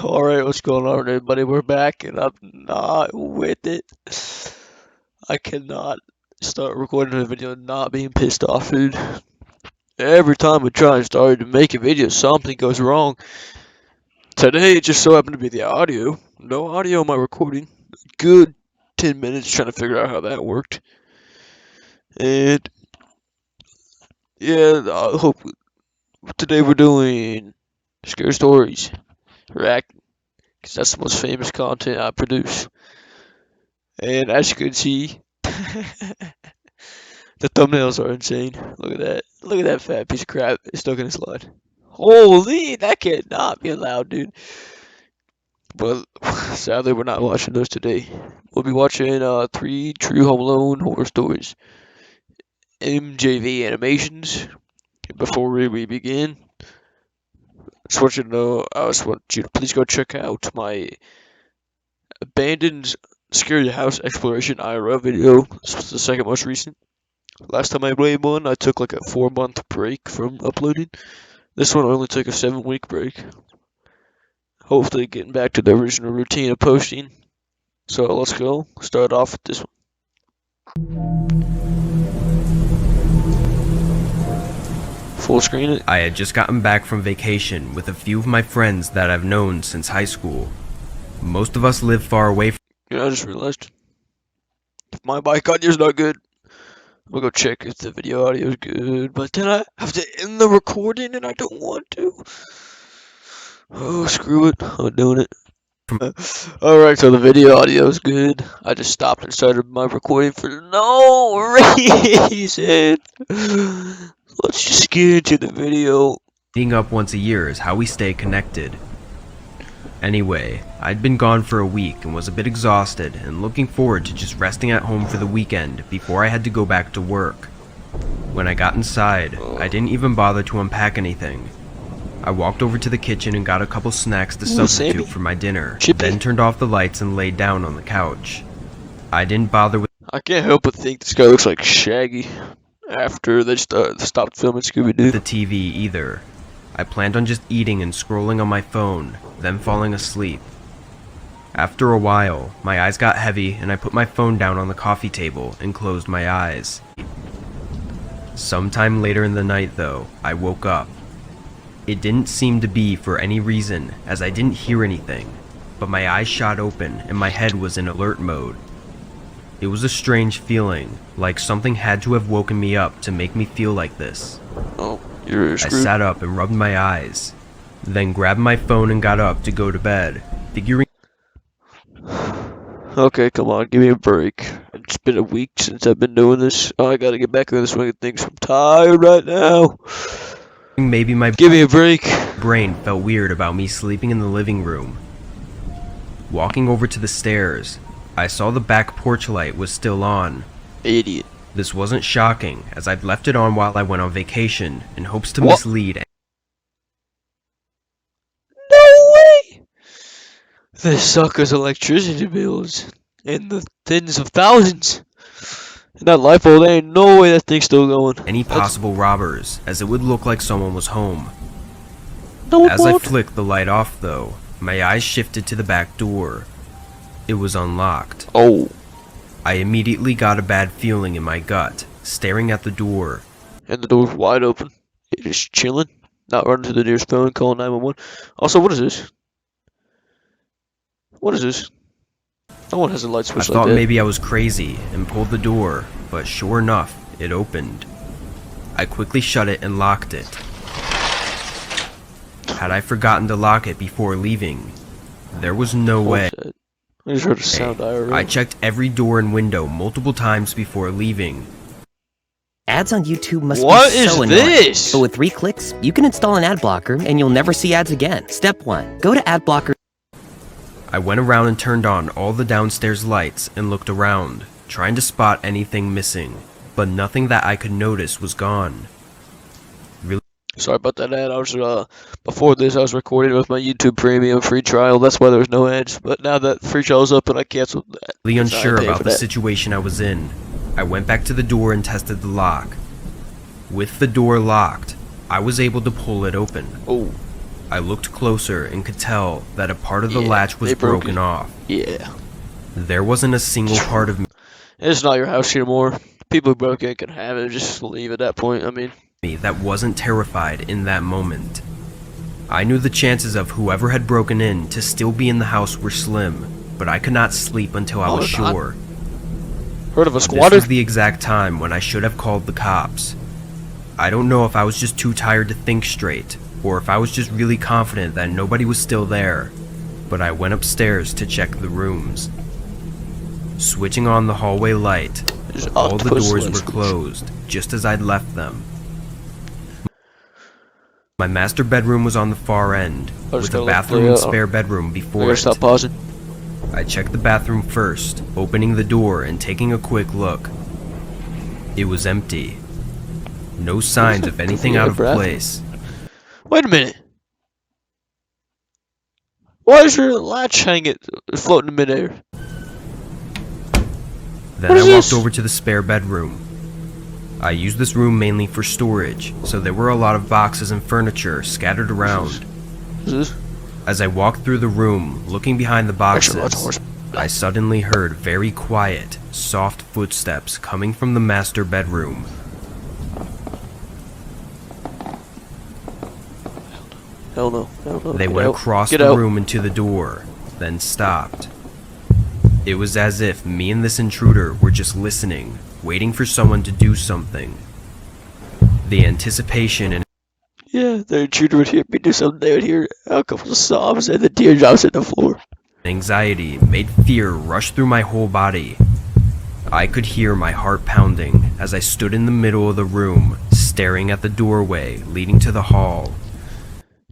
Alright, what's going on, everybody? We're back, and I'm not with it. I cannot start recording a video not being pissed off, dude. Every time I try and start to make a video, something goes wrong. Today, it just so happened to be the audio. No audio on my recording. Good 10 minutes trying to figure out how that worked. And, yeah, I hope today we're doing scary stories. Reacting. Because that's the most famous content I produce. And as you can see, the thumbnails are insane. Look at that. Look at that fat piece of crap. It's stuck in a slide. Holy, that cannot be allowed, dude. But sadly, we're not watching those today. We'll be watching 3 True Home Alone horror stories. MJV Animations. Before we begin, I just want you to please go check out my abandoned Scary House Exploration IRL video. This was the second most recent. Last time I made one, I took like a 4-month break from uploading. This one only took a 7-week break. Hopefully getting back to the original routine of posting. So let's go. Start off with this one. Full screen it. I had just gotten back from vacation with a few of my friends that I've known since high school. Most of us live far away from. You know, I just realized if my mic audio is not good, we'll go check if the video audio is good. But then I have to end the recording, and I don't want to. Oh, screw it! I'm doing it. Alright, so the video audio is good. I just stopped and started my recording for no reason. Let's just get into the video. Meeting up once a year is how we stay connected. Anyway, I'd been gone for a week and was a bit exhausted and looking forward to just resting at home for the weekend before I had to go back to work. When I got inside, I didn't even bother to unpack anything. I walked over to the kitchen and got a couple snacks to substitute for my dinner, then turned off the lights and laid down on the couch. I didn't bother with. I can't help but think this guy looks like Shaggy after they stopped filming Scooby-Doo. The TV either. I planned on just eating and scrolling on my phone, then falling asleep. After a while, my eyes got heavy and I put my phone down on the coffee table and closed my eyes. Sometime later in the night though, I woke up. It didn't seem to be for any reason, as I didn't hear anything, but my eyes shot open and my head was in alert mode. It was a strange feeling, like something had to have woken me up to make me feel like this. Oh, you're screwed. I sat up and rubbed my eyes, then grabbed my phone and got up to go to bed, figuring. Okay, come on, give me a break. It's been a week since I've been doing this. Oh, I gotta get back into the swing of things. I'm tired right now. Maybe my Give me a break. Brain felt weird about me sleeping in the living room. Walking over to the stairs, I saw the back porch light was still on. Idiot. This wasn't shocking, as I'd left it on while I went on vacation in hopes to mislead. No way! This sucker's electricity bills in the tens of thousands. And that light bulb, there ain't no way that thing's still going. Any possible robbers, as it would look like someone was home. No, As I flicked the light off though, my eyes shifted to the back door. It was unlocked. Oh. I immediately got a bad feeling in my gut, staring at the door. And the door's wide open. It is chilling. Not running to the nearest phone, calling 911. Also, what is this? What is this? No one has a light switch I like thought that. maybe I was crazy and pulled the door, but sure enough, it opened. I quickly shut it and locked it. Had I forgotten to lock it before leaving? There was no way. I just heard a sound IRL. I checked every door and window multiple times before leaving. Ads on YouTube must What be is so annoying. this? But with 3 clicks, you can install an ad blocker and you'll never see ads again. Step 1. Go to AdBlocker. I went around and turned on all the downstairs lights and looked around, trying to spot anything missing, but nothing that I could notice was gone. Sorry about that ad. I was before this I was recording with my YouTube Premium free trial. That's why there was no ads. But now that free trial's up and I canceled that. Really unsure about the that. situation I was in, I went back to the door and tested the lock. With the door locked, I was able to pull it open. Oh. I looked closer and could tell that a part of the Yeah, latch was they broke broken it. off. Yeah. There wasn't a single part of It's not your house anymore. People who broke it can have it. Just leave at that point. I mean, me that wasn't terrified in that moment. I knew the chances of whoever had broken in to still be in the house were slim, but I could not sleep until I was they're not. sure. heard of a This squatter? was the exact time when I should have called the cops. I don't know if I was just too tired to think straight, or if I was just really confident that nobody was still there, but I went upstairs to check the rooms. Switching on the hallway light, There's all the octopus doors were legs. closed, just as I'd left them. My master bedroom was on the far end, I just with gotta a look bathroom the, and spare bedroom I before gotta it. stop pausing. I checked the bathroom first, opening the door and taking a quick look. It was empty. No signs of anything out of place. Wait a minute. Why is your latch hanging, floating in midair? Then What I is walked this? over to the spare bedroom. I used this room mainly for storage, so there were a lot of boxes and furniture scattered around. Is this? As I walked through the room, looking behind the Extra large boxes, horse. I suddenly heard very quiet, soft footsteps coming from the master bedroom. Hell no. Hell no. They Get went out. across Get the out. room and to the door, then stopped. It was as if me and this intruder were just listening, waiting for someone to do something. The anticipation and Yeah, the intruder would hear me do something. They would hear a couple of sobs and the teardrops hit the floor. anxiety made fear rush through my whole body. I could hear my heart pounding as I stood in the middle of the room, staring at the doorway leading to the hall.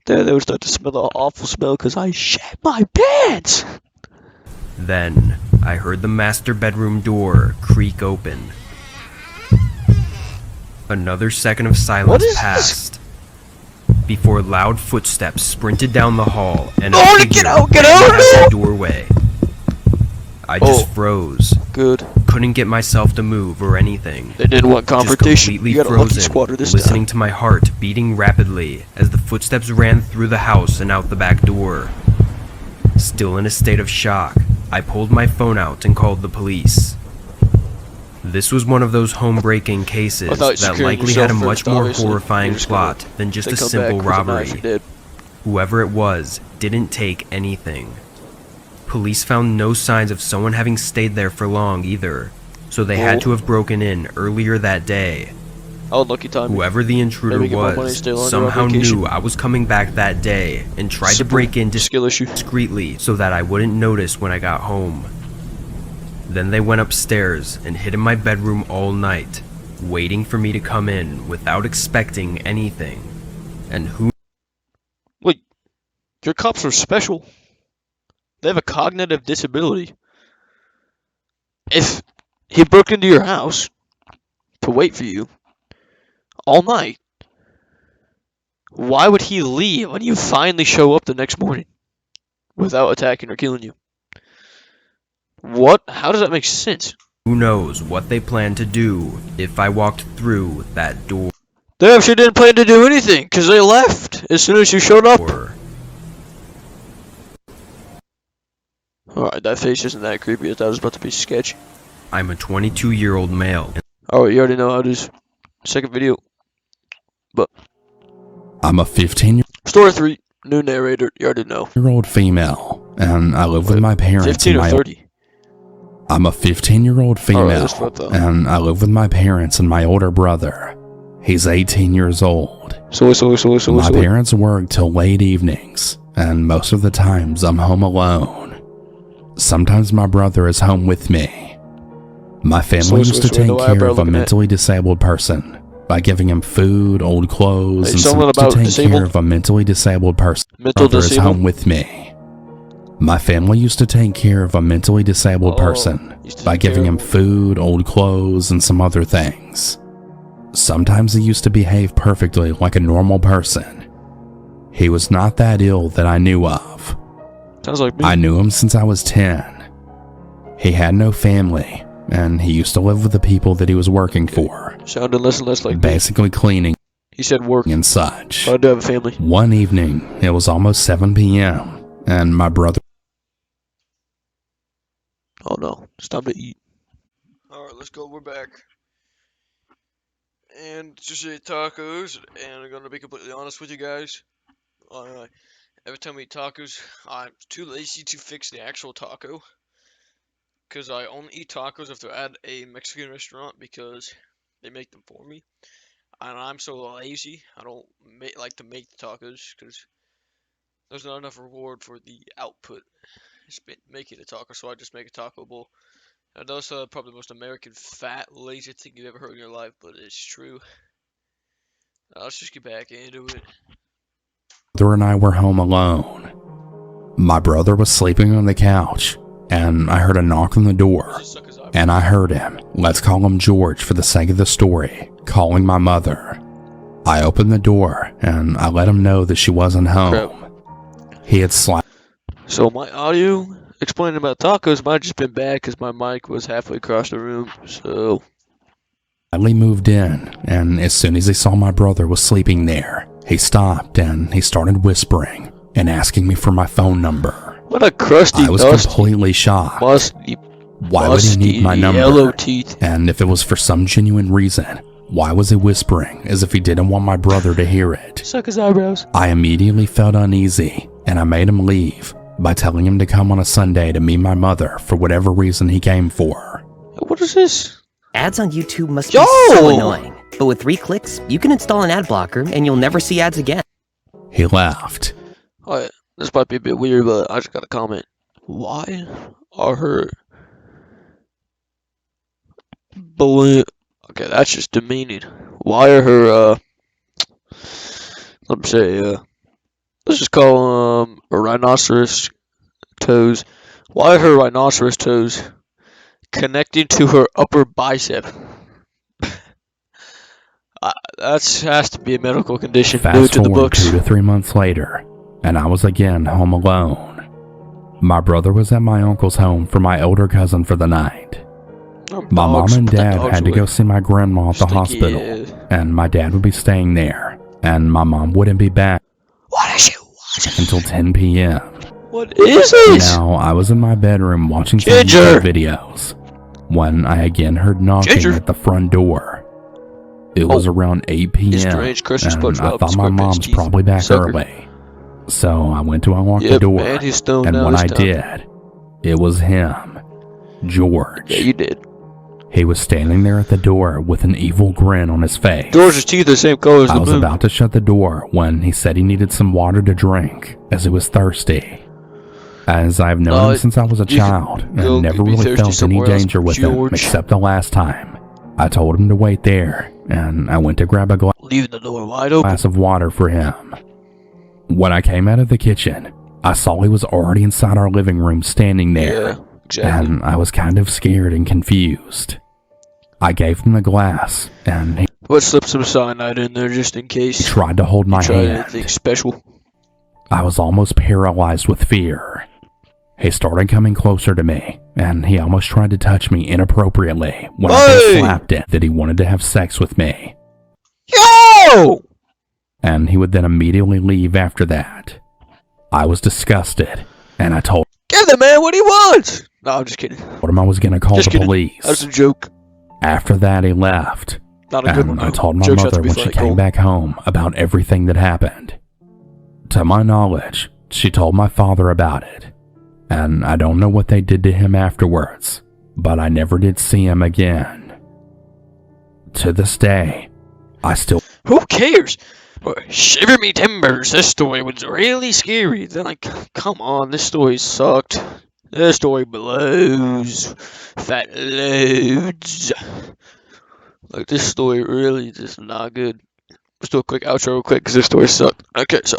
Then they would start to smell the awful smell because I shat my pants. Then, I heard the master bedroom door creak open. Another second of What silence is this? passed before loud footsteps sprinted down the hall and a Oh, figure get out, get ran out, past no! the doorway. I just Oh. froze. Good. Couldn't get myself to move or anything. They didn't want Just confrontation. completely You got a lucky frozen, squatter this listening time. to my heart beating rapidly as the footsteps ran through the house and out the back door. Still in a state of shock, I pulled my phone out and called the police. This was one of those home-breaking cases I thought that securing likely had a yourself much first, more obviously. horrifying You're just gonna- plot than just They a come simple back with a knife robbery. and dead. Whoever it was didn't take anything. Police found no signs of someone having stayed there for long either, so they had Oh. to have broken in earlier that day. Oh, lucky time. Whoever the intruder Maybe get more money, was stay longer on somehow vacation. knew I was coming back that day and tried to Simple break in skill issue. discreetly so that I wouldn't notice when I got home. Then they went upstairs and hid in my bedroom all night, waiting for me to come in without expecting anything. And who Wait, your cops are special. They have a cognitive disability. If he broke into your house to wait for you all night, why would he leave when you finally show up the next morning without attacking or killing you? What? How does that make sense? who knows what they planned to do if I walked through that door. They actually didn't plan to do anything because they left as soon as you showed up. Alright, that face isn't that creepy. I thought it was about to be sketchy. I'm a 22-year-old male. Oh, you already know how it is. Second video. I'm a 15-year-old Story 3. New narrator. You already know. female, and I live with my parents 15 and or my 30? I'm a 15-year-old female, that's what the- and I live with my parents and my older brother. He's 18 years old. My parents work till late evenings, and most of the times I'm home alone. Sometimes my brother is home with me. My family used to take no care eyebrow of a looking at. mentally disabled person by giving him food, old clothes, Hey, and something some to about take disabled? care of a mentally disabled person. Mental Brother is disabled? home with me. My family used to take care of a mentally disabled person used to by take giving care him of- food, old clothes, and some other things. Sometimes he used to behave perfectly like a normal person. He was not that ill that I knew of. Sounds like me. I knew him since I was 10. He had no family, and he used to live with the people that he was working for, Sounded less and less like me. basically cleaning. He said work. and such. But I do have a family. One evening, it was almost 7 p.m., and my brother Oh no, it's time to eat. Alright, let's go. We're back. And just ate tacos, and I'm gonna be completely honest with you guys. Every time we eat tacos, I'm too lazy to fix the actual taco. Because I only eat tacos if they're at a Mexican restaurant because they make them for me. And I'm so lazy, I don't like to make the tacos because there's not enough reward for the output. Making a taco, so I just make a taco bowl. And that's probably the most American fat, lazy thing you've ever heard in your life, but it's true. Let's just get back into it. and I were home alone. My brother was sleeping on the couch, and I heard a knock on the door, and I heard him, let's call him George for the sake of the story, calling my mother. I opened the door, and I let him know that she wasn't home. He had slapped. So my audio explaining about tacos might have just been bad because my mic was halfway across the room, so... Slightly moved in, and as soon as he saw my brother was sleeping there, he stopped and he started whispering and asking me for my phone number. What a crusty, I was completely shocked. Musty, why would he need my number? Yellow teeth. And if it was for some genuine reason, why was he whispering as if he didn't want my brother to hear it? Suck his eyebrows. I immediately felt uneasy, and I made him leave by telling him to come on a Sunday to meet my mother for whatever reason he came for. What is this? Ads on YouTube must be so annoying. But with 3 clicks, you can install an ad blocker and you'll never see ads again. He left. Alright, this might be a bit weird, but I just got a comment. Why are her balloon... Okay, that's just demeaning. Why are her, let me say, let's just call them rhinoceros toes. Why are her rhinoceros toes connecting to her upper bicep? That has to be a medical condition new Fast to the forward books. 2 to 3 months later, and I was again home alone. My brother was at my uncle's home for my older cousin for the night. My mom and dad had to go see my grandma at the hospital, and my dad would be staying there, and my mom wouldn't be back What is she watching? until 10 p.m. What is this? Now, I was in my bedroom watching some Ginger! YouTube videos when I again heard knocking Ginger! at the front door. It was around 8 p.m. strange Christmas and SpongeBob I thought my SquarePants mom's teeth. probably back Sucker. early. So I went to unlock the Yep, door, man, he's stoned and now when this I time. did, it was him, George. Yeah, you did. He was standing there at the door with an evil grin on his face. George's teeth are the same color as I the was moon. about to shut the door when he said he needed some water to drink, as he was thirsty. As I've known him since I was a you child, can go and never be really thirsty felt any somewhere else, danger with him, George. except the last time. I told him to wait there, and I went to grab a Leaving the door wide open. glass of water for him. When I came out of the kitchen, I saw he was already inside our living room standing there, Yeah, exactly. and I was kind of scared and confused. I gave him the glass, and he But slip some cyanide in there just in case. tried to hold my Try hand. anything special. I was almost paralyzed with fear. He started coming closer to me, and he almost tried to touch me inappropriately when I Hey! slapped it that he wanted to have sex with me, Yo! and he would then immediately leave after that. I was disgusted, and I told Give the man what he wants! No, I'm just kidding. him I was going to call Just the kidding. police. That's a joke. After that, he left, Not a good one. and I though. told my Jokes have mother to be when she funny, came Cole. back home about everything that happened. To my knowledge, she told my father about it, and I don't know what they did to him afterwards, but I never did see him again. To this day, I still Who cares? Shiver me timbers, this story was really scary. They're like, come on, this story sucked. This story blows. Fat loads. Like, this story really just not good. Let's do a quick outro real quick, because this story sucked. Okay, so.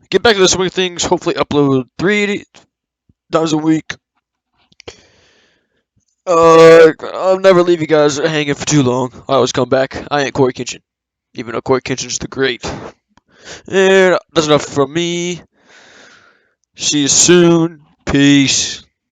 Get back to the swing of things. Hopefully upload 3 times a week. I'll never leave you guys hanging for too long. I always come back. I ain't Corey Kitchen. Even though Corey Kitchen's the great. And that's enough from me. See you soon. Peace.